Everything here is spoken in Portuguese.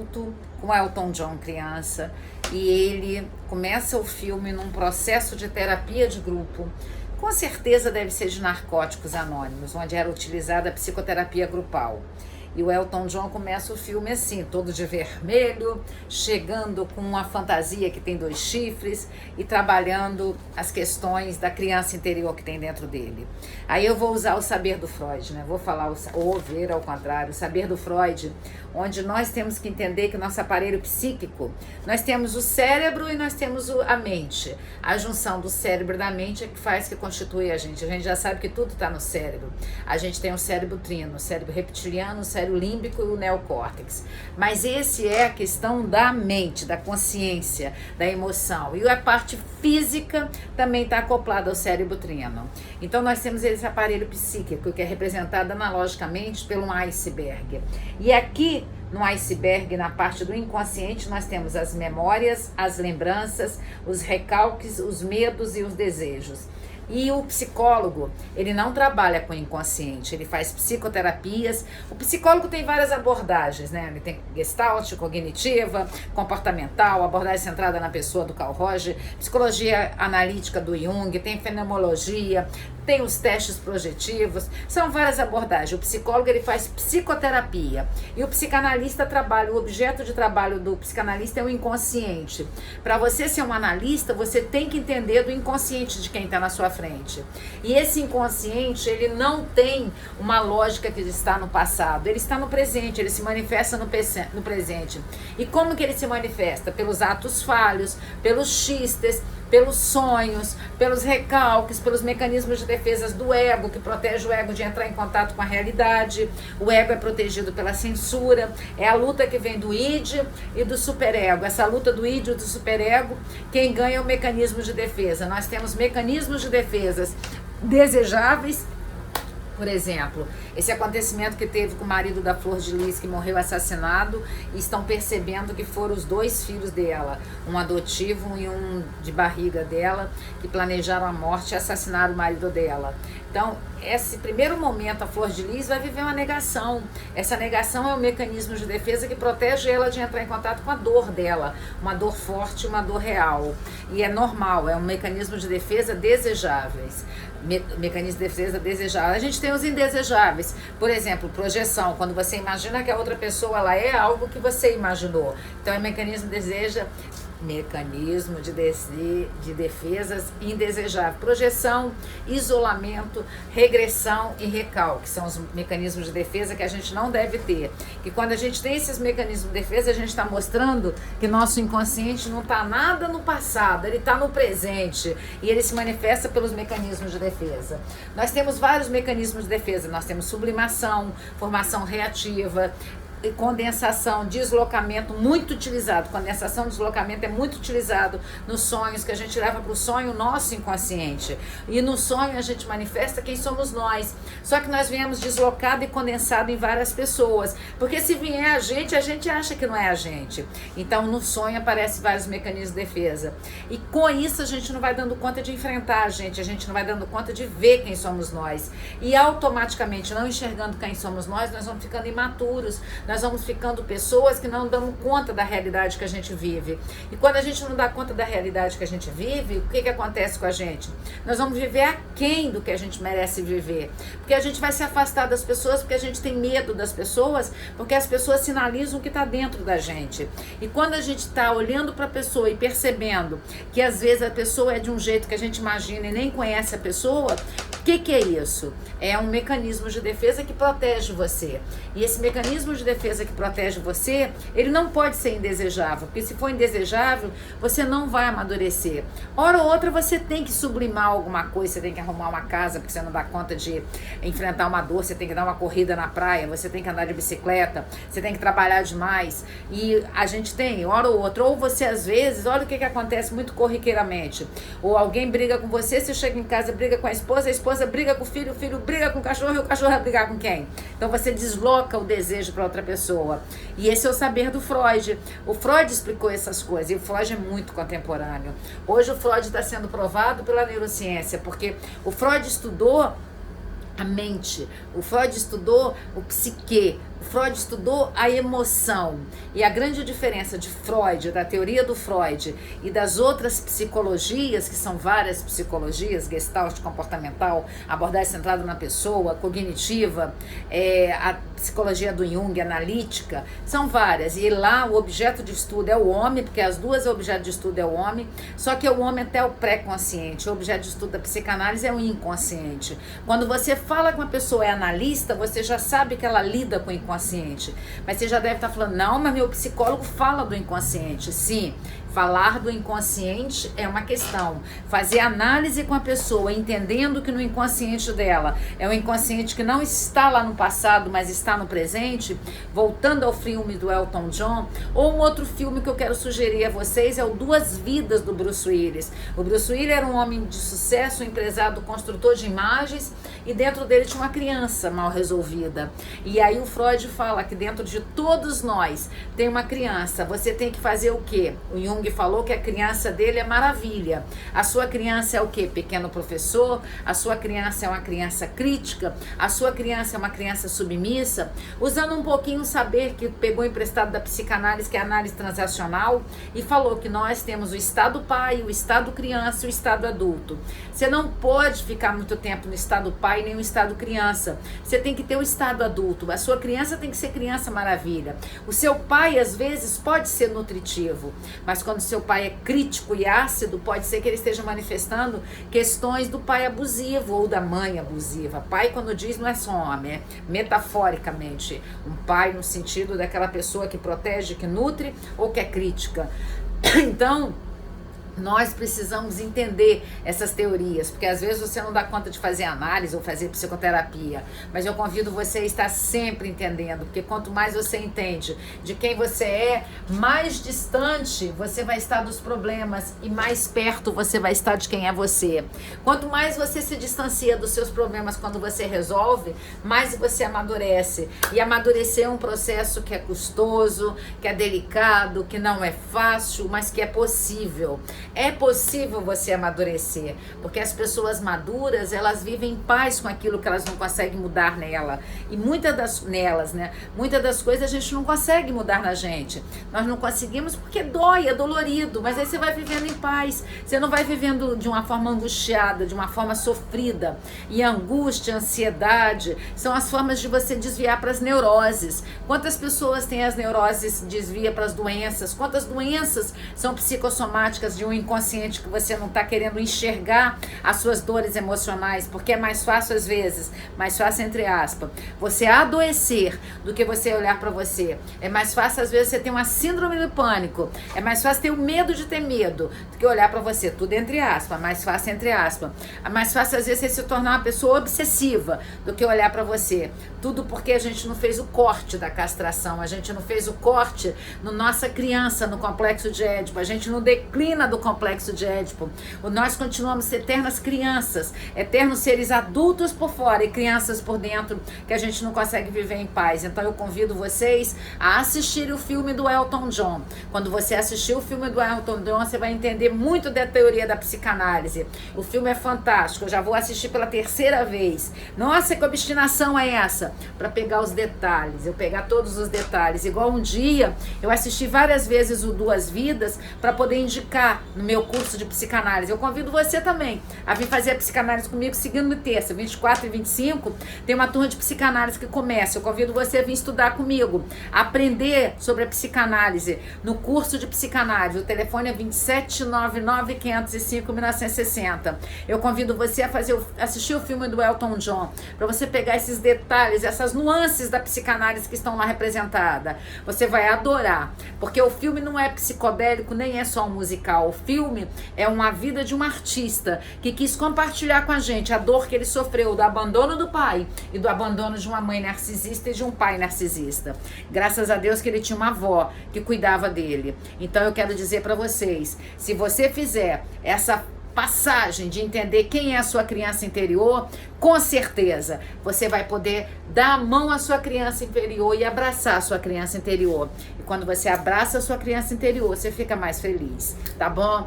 adulto, com Elton John criança, e ele começa o filme num processo de terapia de grupo. Com certeza deve ser de narcóticos anônimos, onde era utilizada a psicoterapia grupal. E o Elton John começa o filme assim, todo de vermelho, chegando com uma fantasia que tem 2 chifres e trabalhando as questões da criança interior que tem dentro dele. Aí eu vou usar o saber do Freud, né? Vou falar, ou ver ao contrário, o saber do Freud, onde nós temos que entender que nosso aparelho psíquico, nós temos o cérebro e nós temos a mente. A junção do cérebro e da mente é que faz, que constitui a gente. A gente já sabe que tudo está no cérebro. A gente tem o cérebro trino, o cérebro reptiliano, o cérebro límbico e o neocórtex. Mas esse é a questão da mente, da consciência, da emoção. E a parte física também está acoplada ao cérebro trino. Então nós temos esse aparelho psíquico que é representado analogicamente pelo iceberg. E aqui no iceberg, na parte do inconsciente, nós temos as memórias, as lembranças, os recalques, os medos e os desejos. E o psicólogo, ele não trabalha com o inconsciente, ele faz psicoterapias. O psicólogo tem várias abordagens, né? Ele tem gestalt, cognitiva, comportamental, abordagem centrada na pessoa do Carl Rogers, psicologia analítica do Jung, tem fenomenologia, tem os testes projetivos, são várias abordagens. O psicólogo, ele faz psicoterapia e o psicanalista trabalha, o objeto de trabalho do psicanalista é o inconsciente. Para você ser um analista, você tem que entender do inconsciente de quem está na sua frente. E esse inconsciente, ele não tem uma lógica que está no passado, ele está no presente, ele se manifesta no presente. E como que ele se manifesta? Pelos atos falhos, pelos xistes, pelos sonhos, pelos recalques, pelos mecanismos de defesa do ego, que protege o ego de entrar em contato com a realidade. O ego é protegido pela censura, é a luta que vem do id e do superego. Essa luta do id e do superego, quem ganha é o mecanismo de defesa. Nós temos mecanismos de defesas desejáveis. Por exemplo, esse acontecimento que teve com o marido da Flor de Lis, que morreu assassinado, e estão percebendo que foram os 2 filhos dela, um adotivo e um de barriga dela, que planejaram a morte e assassinaram o marido dela. Então, esse primeiro momento, a Flor de Lis vai viver uma negação. Essa negação é um mecanismo de defesa que protege ela de entrar em contato com a dor dela, uma dor forte, uma dor real. E é normal, é um mecanismo de defesa desejáveis. Mecanismo de defesa desejável. A gente tem os indesejáveis, por exemplo, projeção, quando você imagina que a outra pessoa ela é algo que você imaginou. Então é mecanismo de defesas indesejáveis. Projeção, isolamento, regressão e recalque são os mecanismos de defesa que a gente não deve ter. Que quando a gente tem esses mecanismos de defesa, a gente está mostrando que nosso inconsciente não está nada no passado, ele está no presente e ele se manifesta pelos mecanismos de defesa. Nós temos vários mecanismos de defesa, nós temos sublimação, formação reativa, condensação, deslocamento, muito utilizado. Condensação, deslocamento é muito utilizado nos sonhos, que a gente leva para o sonho nosso inconsciente. E no sonho a gente manifesta quem somos nós. Só que nós viemos deslocado e condensado em várias pessoas. Porque se vier a gente acha que não é a gente. Então no sonho aparecem vários mecanismos de defesa. E com isso a gente não vai dando conta de enfrentar a gente não vai dando conta de ver quem somos nós. E automaticamente, não enxergando quem somos nós vamos ficando imaturos. Nós vamos ficando pessoas que não damos conta da realidade que a gente vive. E quando a gente não dá conta da realidade que a gente vive, o que acontece com a gente? Nós vamos viver aquém do que a gente merece viver. Porque a gente vai se afastar das pessoas, porque a gente tem medo das pessoas, porque as pessoas sinalizam o que está dentro da gente. E quando a gente está olhando para a pessoa e percebendo que às vezes a pessoa é de um jeito que a gente imagina e nem conhece a pessoa, o que é isso? É um mecanismo de defesa que protege você. E esse mecanismo de defesa que protege você, ele não pode ser indesejável, porque se for indesejável, você não vai amadurecer. Hora ou outra você tem que sublimar alguma coisa, você tem que arrumar uma casa, porque você não dá conta de enfrentar uma dor, você tem que dar uma corrida na praia, você tem que andar de bicicleta, você tem que trabalhar demais. E a gente tem, hora ou outra, ou você às vezes, olha o que acontece muito corriqueiramente, ou alguém briga com você chega em casa, briga com a esposa briga com o filho briga com o cachorro e o cachorro vai brigar com quem? Então você desloca o desejo para outra pessoa. E esse é o saber do Freud. O Freud explicou essas coisas e o Freud é muito contemporâneo. Hoje o Freud está sendo provado pela neurociência, porque o Freud estudou a mente, o Freud estudou o psique, Freud estudou a emoção, e a grande diferença de Freud, da teoria do Freud e das outras psicologias, que são várias psicologias, Gestalt, comportamental, abordagem centrada na pessoa, cognitiva, a psicologia do Jung, analítica, são várias, e lá o objeto de estudo é o homem, porque as duas, o objeto de estudo é o homem, só que é o homem até o pré-consciente. O objeto de estudo da psicanálise é o inconsciente. Quando você fala que uma pessoa é analista, você já sabe que ela lida com o inconsciente, mas você já deve estar falando, não, mas meu psicólogo fala do inconsciente. Sim, falar do inconsciente é uma questão. Fazer análise com a pessoa, entendendo que no inconsciente dela é um inconsciente que não está lá no passado, mas está no presente, voltando ao filme do Elton John, ou um outro filme que eu quero sugerir a vocês é o Duas Vidas, do Bruce Willis. O Bruce Willis era um homem de sucesso, um empresário, construtor de imagens, e dentro dele tinha uma criança mal resolvida. E aí o Freud fala que dentro de todos nós tem uma criança. Você tem que fazer o quê? O Jung falou que a criança dele é maravilha. A sua criança é o quê? Pequeno professor. A sua criança é uma criança crítica. A sua criança é uma criança submissa. Usando um pouquinho o saber que pegou emprestado da psicanálise, que é a análise transacional, e falou que nós temos o estado pai, o estado criança e o estado adulto. Você não pode ficar muito tempo no estado pai nem no estado criança. Você tem que ter o estado adulto. A sua criança tem que ser criança maravilha. O seu pai, às vezes, pode ser nutritivo, mas quando seu pai é crítico e ácido, pode ser que ele esteja manifestando questões do pai abusivo ou da mãe abusiva. Pai, quando diz, não é só homem, é metaforicamente um pai no sentido daquela pessoa que protege, que nutre ou que é crítica. Então, nós precisamos entender essas teorias, porque às vezes você não dá conta de fazer análise ou fazer psicoterapia, mas eu convido você a estar sempre entendendo, porque quanto mais você entende de quem você é, mais distante você vai estar dos problemas e mais perto você vai estar de quem é você. Quanto mais você se distancia dos seus problemas quando você resolve, mais você amadurece. E amadurecer é um processo que é custoso, que é delicado, que não é fácil, mas que é possível. É possível você amadurecer, porque as pessoas maduras, elas vivem em paz com aquilo que elas não conseguem mudar nela. E muitas das coisas a gente não consegue mudar na gente. Nós não conseguimos porque dói, é dolorido, mas aí você vai vivendo em paz. Você não vai vivendo de uma forma angustiada, de uma forma sofrida. E angústia, ansiedade, são as formas de você desviar para as neuroses. Quantas pessoas têm as neuroses, desvia para as doenças? Quantas doenças são psicossomáticas de um inconsciente que você não está querendo enxergar as suas dores emocionais, porque é mais fácil às vezes, mais fácil entre aspas, você adoecer do que você olhar para você. É mais fácil às vezes você ter uma síndrome do pânico, é mais fácil ter o medo de ter medo do que olhar para você, tudo entre aspas, mais fácil entre aspas. É mais fácil às vezes você se tornar uma pessoa obsessiva do que olhar para você. Tudo porque a gente não fez o corte da castração, a gente não fez o corte na nossa criança, no complexo de Édipo, a gente não declina do complexo de Édipo. Nós continuamos eternas crianças, eternos seres adultos por fora e crianças por dentro, que a gente não consegue viver em paz. Então eu convido vocês a assistir o filme do Elton John. Quando você assistir o filme do Elton John, você vai entender muito da teoria da psicanálise. O filme é fantástico, eu já vou assistir pela terceira vez. Nossa, que obstinação é essa? Para pegar os detalhes, eu pegar todos os detalhes. Igual um dia, eu assisti várias vezes o Duas Vidas para poder indicar no meu curso de psicanálise. Eu convido você também a vir fazer a psicanálise comigo segunda e terça, 24 e 25, tem uma turma de psicanálise que começa. Eu convido você a vir estudar comigo, aprender sobre a psicanálise no curso de psicanálise. O telefone é 27995051960. Eu convido você a assistir o filme do Elton John, para você pegar esses detalhes, essas nuances da psicanálise que estão lá representadas. Você vai adorar, porque o filme não é psicodélico, nem é só um musical. O filme é uma vida de um artista que quis compartilhar com a gente a dor que ele sofreu do abandono do pai e do abandono de uma mãe narcisista e de um pai narcisista. Graças a Deus que ele tinha uma avó que cuidava dele. Então eu quero dizer para vocês, se você fizer essa passagem de entender quem é a sua criança interior, com certeza você vai poder dar a mão à sua criança interior e abraçar a sua criança interior. E quando você abraça a sua criança interior, você fica mais feliz, tá bom?